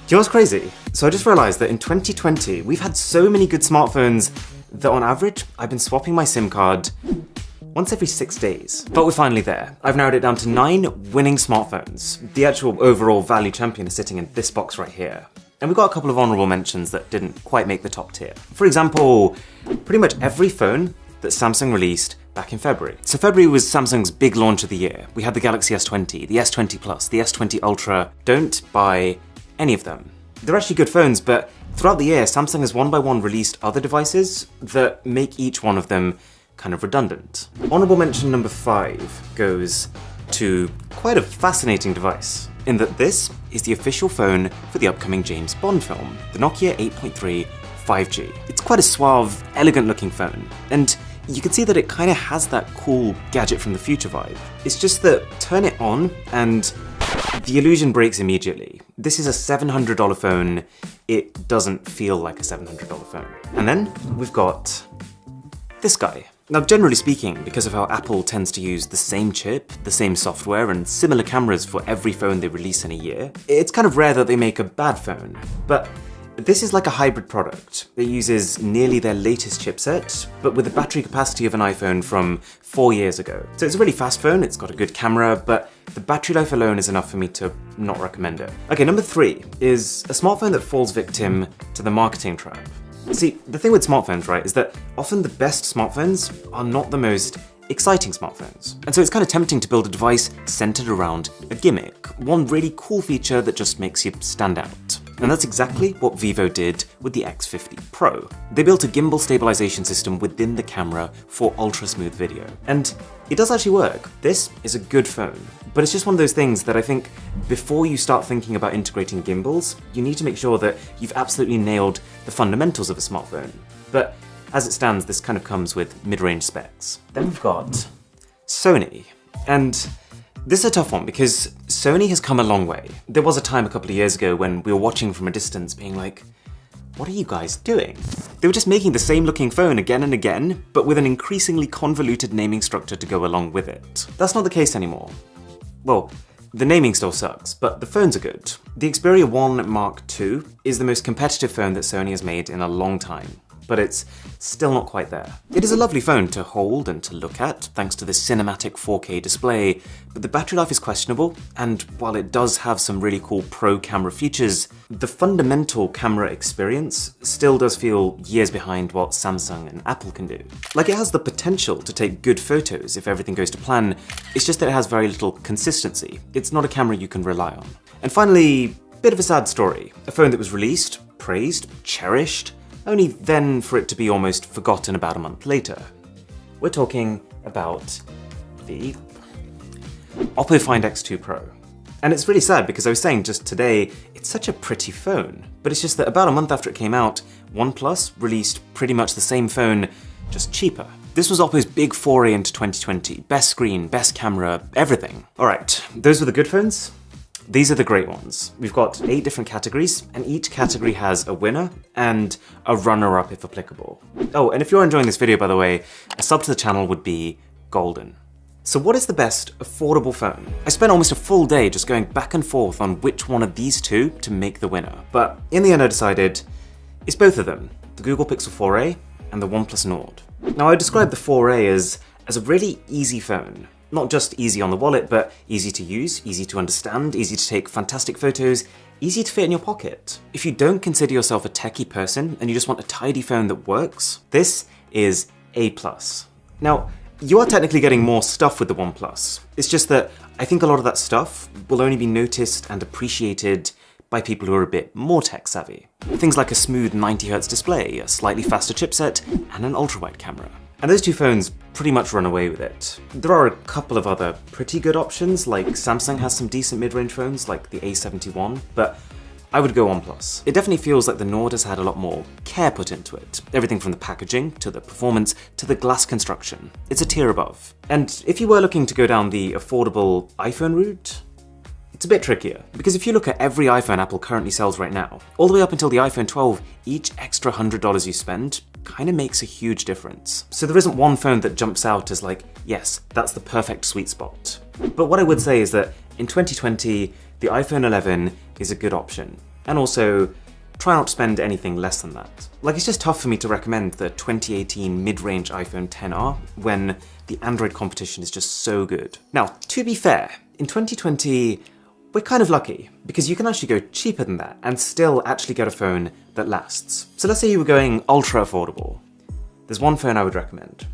you know what's crazy? So I just realized that in 2020, we've had so many good smartphones that on average, I've been swapping my SIM card once every 6 days. But we're finally there. I've narrowed it down to 9 winning smartphones. The actual overall value champion is sitting in this box right here. And we've got a couple of honorable mentions that didn't quite make the top tier. For example, pretty much every phone that Samsung released back in February. So February was Samsung's big launch of the year. We had the Galaxy S20, the S20 Plus, the S20 Ultra. Don't buy any of them. They're actually good phones, but throughout the year, Samsung has one by one released other devices that make each one of them kind of redundant. Honorable mention number 5 goes to quite a fascinating device, in that this is the official phone for the upcoming James Bond film, the Nokia 8.3 5G. It's quite a suave, elegant looking phone, and you can see that it kind of has that cool gadget from the future vibe. It's just that turn it on and the illusion breaks immediately. This is a $700 phone. It doesn't feel like a $700 phone. And then we've got this guy. Now, generally speaking, because of how Apple tends to use the same chip, the same software, and similar cameras for every phone they release in a year, it's kind of rare that they make a bad phone. But this is like a hybrid product. It uses nearly their latest chipset, but with the battery capacity of an iPhone from 4 years ago. So it's a really fast phone, it's got a good camera, but the battery life alone is enough for me to not recommend it. Okay, number 3 is a smartphone that falls victim to the marketing trap. See, the thing with smartphones, right, is that often the best smartphones are not the most exciting smartphones. And so it's kind of tempting to build a device centered around a gimmick, one really cool feature that just makes you stand out. And that's exactly what Vivo did with the X50 Pro. They built a gimbal stabilization system within the camera for ultra smooth video. And it does actually work. This is a good phone, but it's just one of those things that I think before you start thinking about integrating gimbals, you need to make sure that you've absolutely nailed the fundamentals of a smartphone. But as it stands, this kind of comes with mid-range specs. Then we've got Sony. And this is a tough one because Sony has come a long way. There was a time a couple of years ago when we were watching from a distance being like, what are you guys doing? They were just making the same looking phone again and again, but with an increasingly convoluted naming structure to go along with it. That's not the case anymore. Well, the naming still sucks, but the phones are good. The Xperia 1 Mark II is the most competitive phone that Sony has made in a long time, but it's still not quite there. It is a lovely phone to hold and to look at, thanks to this cinematic 4K display, but the battery life is questionable, and while it does have some really cool pro camera features, the fundamental camera experience still does feel years behind what Samsung and Apple can do. Like, it has the potential to take good photos if everything goes to plan, it's just that it has very little consistency. It's not a camera you can rely on. And finally, bit of a sad story. A phone that was released, praised, cherished, only then for it to be almost forgotten about a month later. We're talking about the Oppo Find X2 Pro. And it's really sad because I was saying just today, it's such a pretty phone, but it's just that about a month after it came out, OnePlus released pretty much the same phone, just cheaper. This was Oppo's big foray into 2020. Best screen, best camera, everything. All right, those were the good phones. These are the great ones. We've got 8 different categories, and each category has a winner and a runner-up if applicable. Oh, and if you're enjoying this video, by the way, a sub to the channel would be golden. So what is the best affordable phone? I spent almost a full day just going back and forth on which one of these two to make the winner. But in the end I decided it's both of them, the Google Pixel 4a and the OnePlus Nord. Now I describe the 4a as a really easy phone. Not just easy on the wallet, but easy to use, easy to understand, easy to take fantastic photos, easy to fit in your pocket. If you don't consider yourself a techie person and you just want a tidy phone that works, this is A+. Now, you are technically getting more stuff with the OnePlus. It's just that I think a lot of that stuff will only be noticed and appreciated by people who are a bit more tech savvy. Things like a smooth 90Hz display, a slightly faster chipset, and an ultra-wide camera. And those two phones pretty much run away with it. There are a couple of other pretty good options, like Samsung has some decent mid-range phones like the A71, but I would go OnePlus. It definitely feels like the Nord has had a lot more care put into it. Everything from the packaging, to the performance, to the glass construction. It's a tier above. And if you were looking to go down the affordable iPhone route, it's a bit trickier, because if you look at every iPhone Apple currently sells right now, all the way up until the iPhone 12, each extra $100 you spend kind of makes a huge difference. So there isn't one phone that jumps out as like, yes, that's the perfect sweet spot. But what I would say is that in 2020, the iPhone 11 is a good option. and also try not to spend anything less than that. Like, it's just tough for me to recommend the 2018 mid-range iPhone XR when the Android competition is just so good. Now, to be fair, in 2020, we're kind of lucky, because you can actually go cheaper than that and still actually get a phone that lasts. So let's say you were going ultra affordable. There's one phone I would recommend,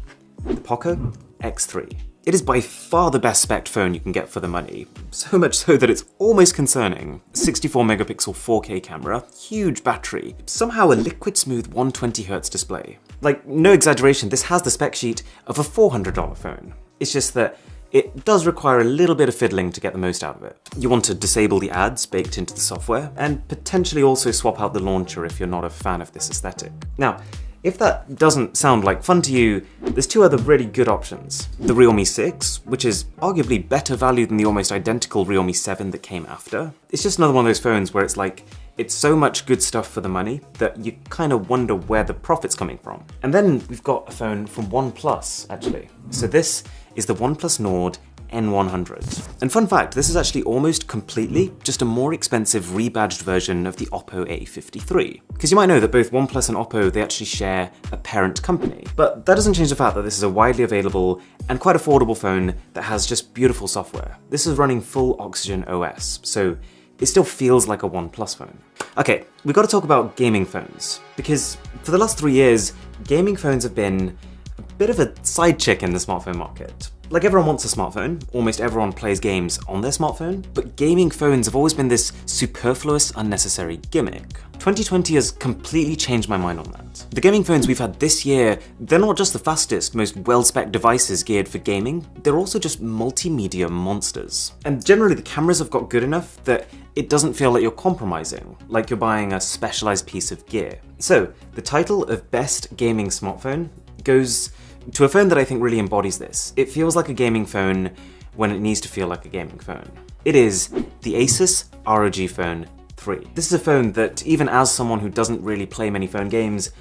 the Poco X3. It is by far the best spec phone you can get for the money, so much so that it's almost concerning. 64 megapixel 4K camera, huge battery, somehow a liquid smooth 120Hz display. Like, no exaggeration, this has the spec sheet of a $400 phone. It's just that it does require a little bit of fiddling to get the most out of it. You want to disable the ads baked into the software, and potentially also swap out the launcher if you're not a fan of this aesthetic. Now, if that doesn't sound like fun to you, there's two other really good options. The Realme 6, which is arguably better value than the almost identical Realme 7 that came after. It's just another one of those phones where it's like, it's so much good stuff for the money that you kind of wonder where the profit's coming from. And then we've got a phone from OnePlus, actually. So this is the OnePlus Nord N100. And fun fact, this is actually almost completely just a more expensive rebadged version of the Oppo A53. Because you might know that both OnePlus and Oppo, they actually share a parent company. But that doesn't change the fact that this is a widely available and quite affordable phone that has just beautiful software. This is running full Oxygen OS, so it still feels like a OnePlus phone. Okay, we've got to talk about gaming phones, because for the last 3 years, gaming phones have been a bit of a side chick in the smartphone market. Like, everyone wants a smartphone, almost everyone plays games on their smartphone, but gaming phones have always been this superfluous, unnecessary gimmick. 2020 has completely changed my mind on that. The gaming phones we've had this year, they're not just the fastest, most well-spec'd devices geared for gaming, they're also just multimedia monsters. And generally the cameras have got good enough that it doesn't feel like you're compromising, like you're buying a specialized piece of gear. So, the title of Best Gaming Smartphone goes to a phone that I think really embodies this. It feels like a gaming phone when it needs to feel like a gaming phone. It is the Asus ROG Phone 3. This is a phone that, even as someone who doesn't really play many phone games,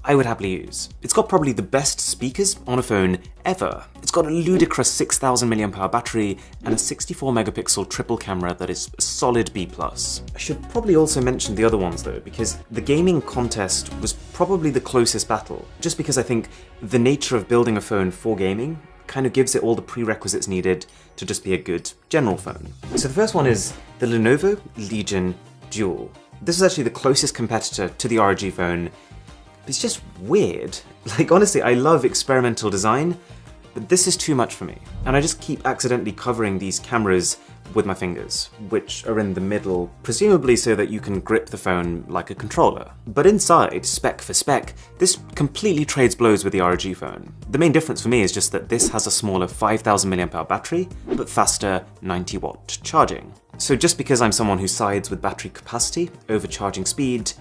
I would happily use. It's got probably the best speakers on a phone ever. It's got a ludicrous 6,000 mAh battery and a 64 megapixel triple camera that is a solid B+. I should probably also mention the other ones though, because the gaming contest was probably the closest battle, just because I think the nature of building a phone for gaming kind of gives it all the prerequisites needed to just be a good general phone. So the first one is the Lenovo Legion Dual. This is actually the closest competitor to the ROG phone. It's just weird. Like, honestly, I love experimental design, but this is too much for me. And I just keep accidentally covering these cameras with my fingers, which are in the middle, presumably so that you can grip the phone like a controller. But inside, spec for spec, this completely trades blows with the ROG phone. The main difference for me is just that this has a smaller 5,000 mAh battery, but faster 90-watt charging. So just because I'm someone who sides with battery capacity over charging speed,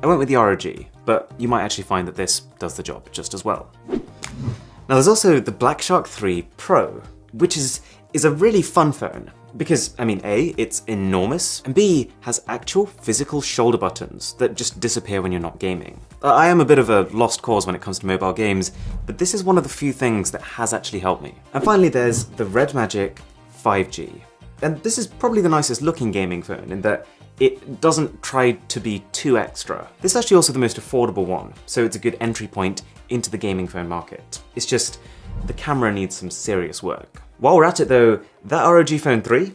I went with the ROG, but you might actually find that this does the job just as well. Now there's also the Black Shark 3 Pro, which is a really fun phone, because, I mean, A, it's enormous, and B, has actual physical shoulder buttons that just disappear when you're not gaming. I am a bit of a lost cause when it comes to mobile games, but this is one of the few things that has actually helped me. And finally there's the Red Magic 5G. And this is probably the nicest looking gaming phone in that it doesn't try to be too extra. This is actually also the most affordable one, so it's a good entry point into the gaming phone market. It's just, the camera needs some serious work. While we're at it though, that ROG Phone 3,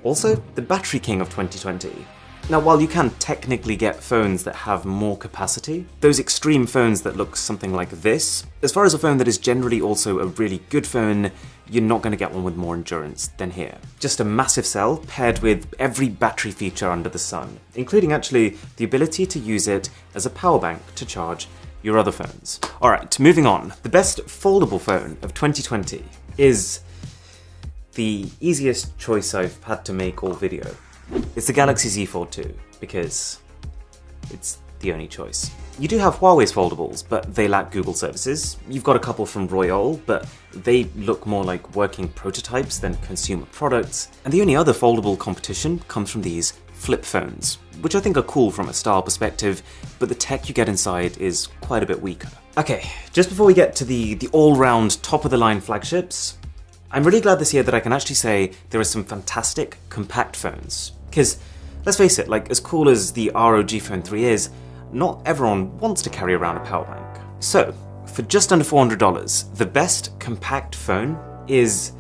also the battery king of 2020. Now while you can technically get phones that have more capacity, those extreme phones that look something like this, as far as a phone that is generally also a really good phone, you're not going to get one with more endurance than here. Just a massive cell paired with every battery feature under the sun, including actually the ability to use it as a power bank to charge your other phones. Alright, moving on. The best foldable phone of 2020 is the easiest choice I've had to make all video. It's the Galaxy Z Fold 2, because it's the only choice. You do have Huawei's foldables, but they lack Google services. You've got a couple from Royole, but they look more like working prototypes than consumer products. And the only other foldable competition comes from these flip phones, which I think are cool from a style perspective, but the tech you get inside is quite a bit weaker. Okay, just before we get to the all-round top-of-the-line flagships, I'm really glad this year that I can actually say there are some fantastic compact phones. Because Let's face it, like as cool as the ROG Phone 3 is, not everyone wants to carry around a power bank. So, for just under $400, the best compact phone is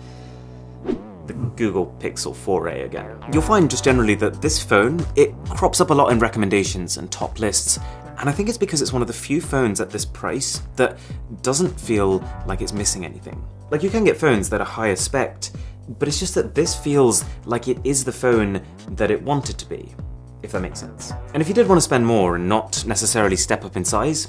the Google Pixel 4a again. You'll find just generally that this phone, it crops up a lot in recommendations and top lists, and I think it's because it's one of the few phones at this price that doesn't feel like it's missing anything. Like you can get phones that are higher spec, but it's just that this feels like it is the phone that it wanted to be, if that makes sense. And if you did want to spend more and not necessarily step up in size,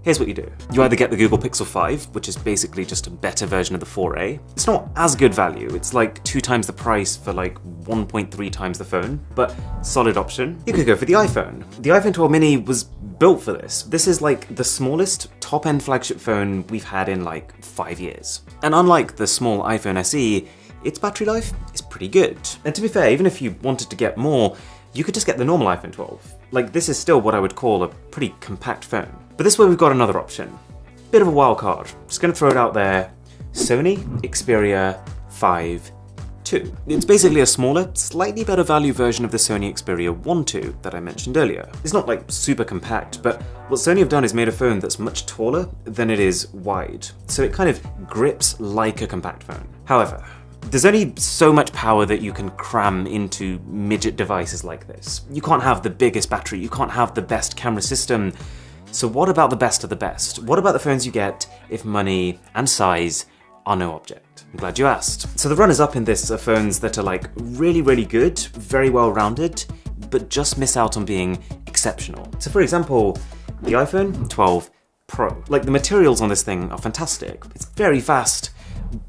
here's what you do. You either get the Google Pixel 5, which is basically just a better version of the 4a. It's not as good value, it's like 2 times the price for like 1.3 times the phone, but solid option. You could go for the iPhone. The iPhone 12 mini was built for this. This is like the smallest top-end flagship phone we've had in like 5 years. And unlike the small iPhone SE, its battery life is pretty good. And to be fair, even if you wanted to get more, you could just get the normal iPhone 12. Like this is still what I would call a pretty compact phone. But this way we've got another option. Bit of a wild card. Just gonna throw it out there. Sony Xperia 5 II. It's basically a smaller, slightly better value version of the Sony Xperia 1 II that I mentioned earlier. It's not like super compact, but what Sony have done is made a phone that's much taller than it is wide. So it kind of grips like a compact phone. However, there's only so much power that you can cram into midget devices like this. You can't have the biggest battery, you can't have the best camera system. So what about the best of the best? What about the phones you get if money and size are no object? I'm glad you asked. So the runners-up in this are phones that are like really, really good, very well-rounded, but just miss out on being exceptional. So for example, the iPhone 12 Pro. Like the materials on this thing are fantastic. It's very fast,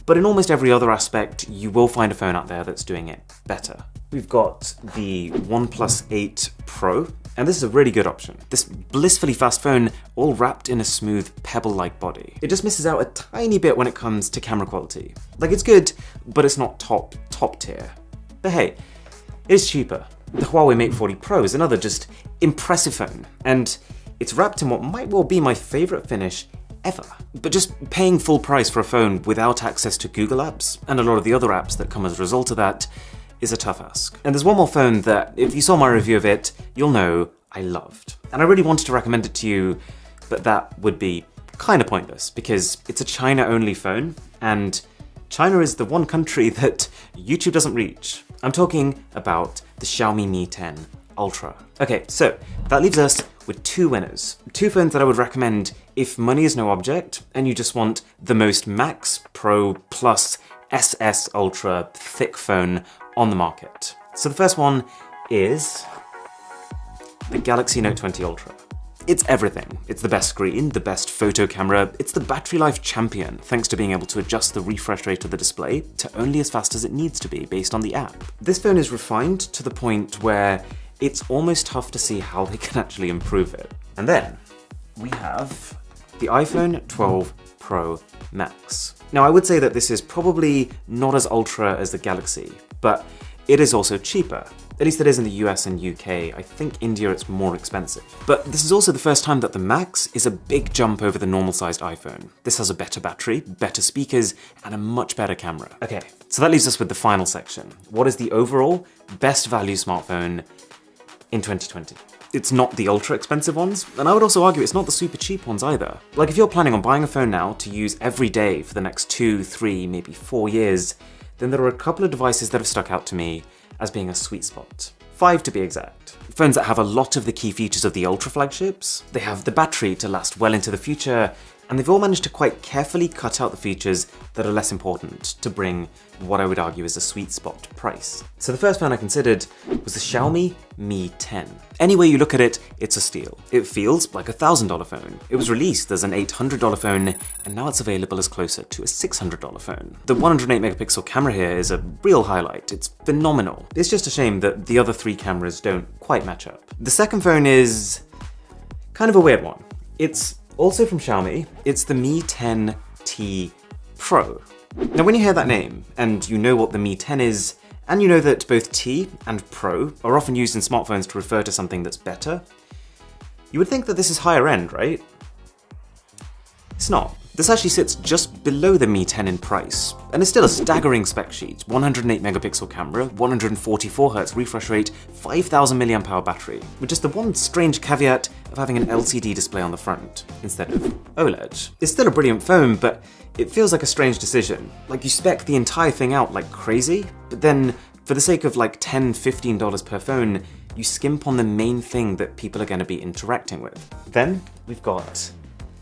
but in almost every other aspect, you will find a phone out there that's doing it better. We've got the OnePlus 8 Pro, and this is a really good option. This blissfully fast phone, all wrapped in a smooth, pebble-like body. It just misses out a tiny bit when it comes to camera quality. Like it's good, but it's not top tier. But hey, it is cheaper. The Huawei Mate 40 Pro is another just impressive phone, and it's wrapped in what might well be my favorite finish ever. But just paying full price for a phone without access to Google Apps, and a lot of the other apps that come as a result of that, is a tough ask. And there's one more phone that, if you saw my review of it, you'll know I loved. And I really wanted to recommend it to you, but that would be kind of pointless, because it's a China-only phone, and China is the one country that YouTube doesn't reach. I'm talking about the Xiaomi Mi 10 Ultra. Okay, so that leaves us with 2 winners. 2 phones that I would recommend if money is no object and you just want the most Max, Pro, Plus, SS Ultra thick phone on the market. So the first one is the Galaxy Note 20 Ultra. It's everything. It's the best screen, the best photo camera, it's the battery life champion, thanks to being able to adjust the refresh rate of the display to only as fast as it needs to be based on the app. This phone is refined to the point where it's almost tough to see how they can actually improve it. And then we have the iPhone 12 Pro Max. Now I would say that this is probably not as ultra as the Galaxy, but it is also cheaper. At least it is in the US and UK. I think India it's more expensive. But this is also the first time that the Max is a big jump over the normal sized iPhone. This has a better battery, better speakers, and a much better camera. Okay, so that leaves us with the final section. What is the overall best value smartphone in 2020? It's not the ultra expensive ones, and I would also argue it's not the super cheap ones either. Like if you're planning on buying a phone now to use every day for the next 2, 3, maybe 4 years, then there are a couple of devices that have stuck out to me as being a sweet spot. 5 to be exact. Phones that have a lot of the key features of the ultra flagships, they have the battery to last well into the future, and they've all managed to quite carefully cut out the features that are less important to bring what I would argue is a sweet spot price. So the first phone I considered was the Xiaomi Mi 10. Any way you look at it, it's a steal. It feels like a $1,000 phone. It was released as an $800 phone, and now it's available as closer to a $600 phone. The 108 megapixel camera here is a real highlight. It's phenomenal. It's just a shame that the other 3 cameras don't quite match up. The second phone is kind of a weird one. It's also from Xiaomi. It's the Mi 10T Pro. Now when you hear that name, and you know what the Mi 10 is, and you know that both T and Pro are often used in smartphones to refer to something that's better, you would think that this is higher end, right? It's not. This actually sits just below the Mi 10 in price, and is still a staggering spec sheet. 108 megapixel camera, 144Hz refresh rate, 5000 mAh battery, with just the one strange caveat of having an LCD display on the front, instead of OLED. It's still a brilliant phone, but it feels like a strange decision. Like you spec the entire thing out like crazy, but then for the sake of like $10, $15 per phone, you skimp on the main thing that people are going to be interacting with. Then we've got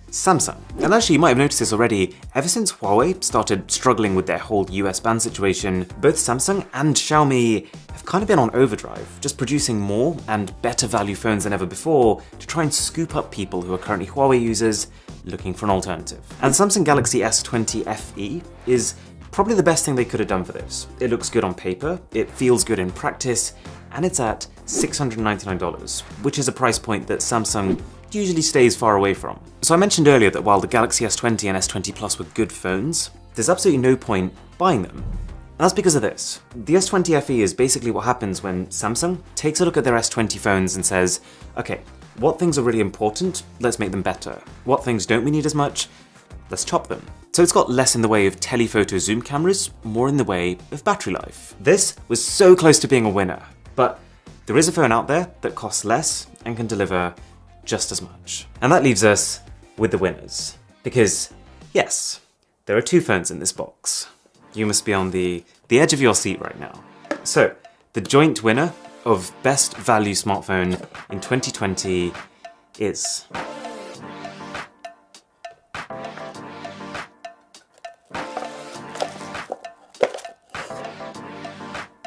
Samsung. And actually, you might have noticed this already, ever since Huawei started struggling with their whole US ban situation, both Samsung and Xiaomi have kind of been on overdrive, just producing more and better value phones than ever before to try and scoop up people who are currently Huawei users looking for an alternative. And the Samsung Galaxy S20 FE is probably the best thing they could have done for this. It looks good on paper, it feels good in practice, and it's at $699, which is a price point that Samsung usually stays far away from. So I mentioned earlier that while the Galaxy S20 and S20 Plus were good phones, there's absolutely no point buying them. And that's because of this. The S20 FE is basically what happens when Samsung takes a look at their S20 phones and says, okay, what things are really important? Let's make them better. What things don't we need as much? Let's chop them. So it's got less in the way of telephoto zoom cameras, more in the way of battery life. This was so close to being a winner, but there is a phone out there that costs less and can deliver just as much. And that leaves us with the winners. Because, yes, there are two phones in this box. You must be on the edge of your seat right now. So, the joint winner of Best Value Smartphone in 2020 is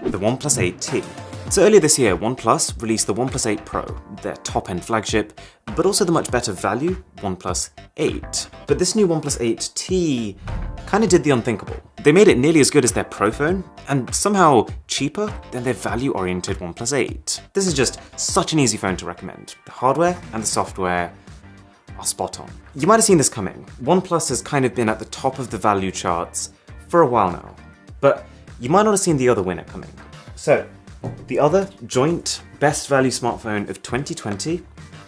the OnePlus 8T. So earlier this year, OnePlus released the OnePlus 8 Pro, their top-end flagship, but also the much better value OnePlus 8. But this new OnePlus 8T kind of did the unthinkable. They made it nearly as good as their Pro phone, and somehow cheaper than their value-oriented OnePlus 8. This is just such an easy phone to recommend. The hardware and the software are spot on. You might have seen this coming. OnePlus has kind of been at the top of the value charts for a while now, but you might not have seen the other winner coming. So, the other joint best value smartphone of 2020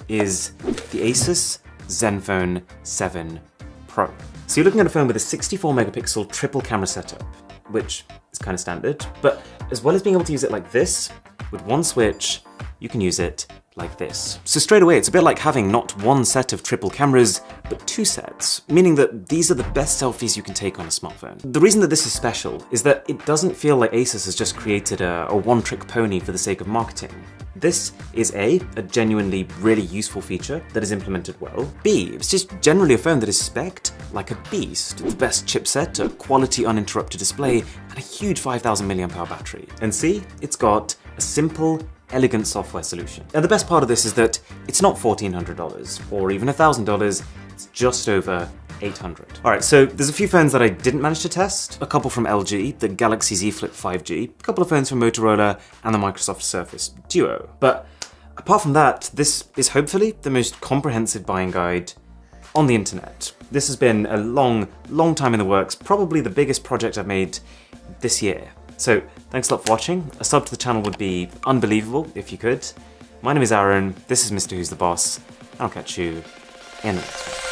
is the Asus Zenfone 7 Pro. So you're looking at a phone with a 64 megapixel triple camera setup, which is kind of standard, but as well as being able to use it like this, with one switch, you can use it like this. So straight away, it's a bit like having not one set of triple cameras, but two sets, meaning that these are the best selfies you can take on a smartphone. The reason that this is special is that it doesn't feel like Asus has just created a one-trick pony for the sake of marketing. This is A, genuinely really useful feature that is implemented well. B, it's just generally a phone that is spec'd like a beast. The best chipset, a quality uninterrupted display, and a huge 5000 mAh battery. And C, it's got a simple, elegant software solution. And the best part of this is that it's not $1,400 or even $1,000, it's just over $800. Alright, so there's a few phones that I didn't manage to test. A couple from LG, the Galaxy Z Flip 5G, a couple of phones from Motorola, and the Microsoft Surface Duo. But apart from that, this is hopefully the most comprehensive buying guide on the internet. This has been a long time in the works, probably the biggest project I've made this year. So thanks a lot for watching. A sub to the channel would be unbelievable if you could. My name is Aaron, this is Mr. Who's the Boss, and I'll catch you in the next one.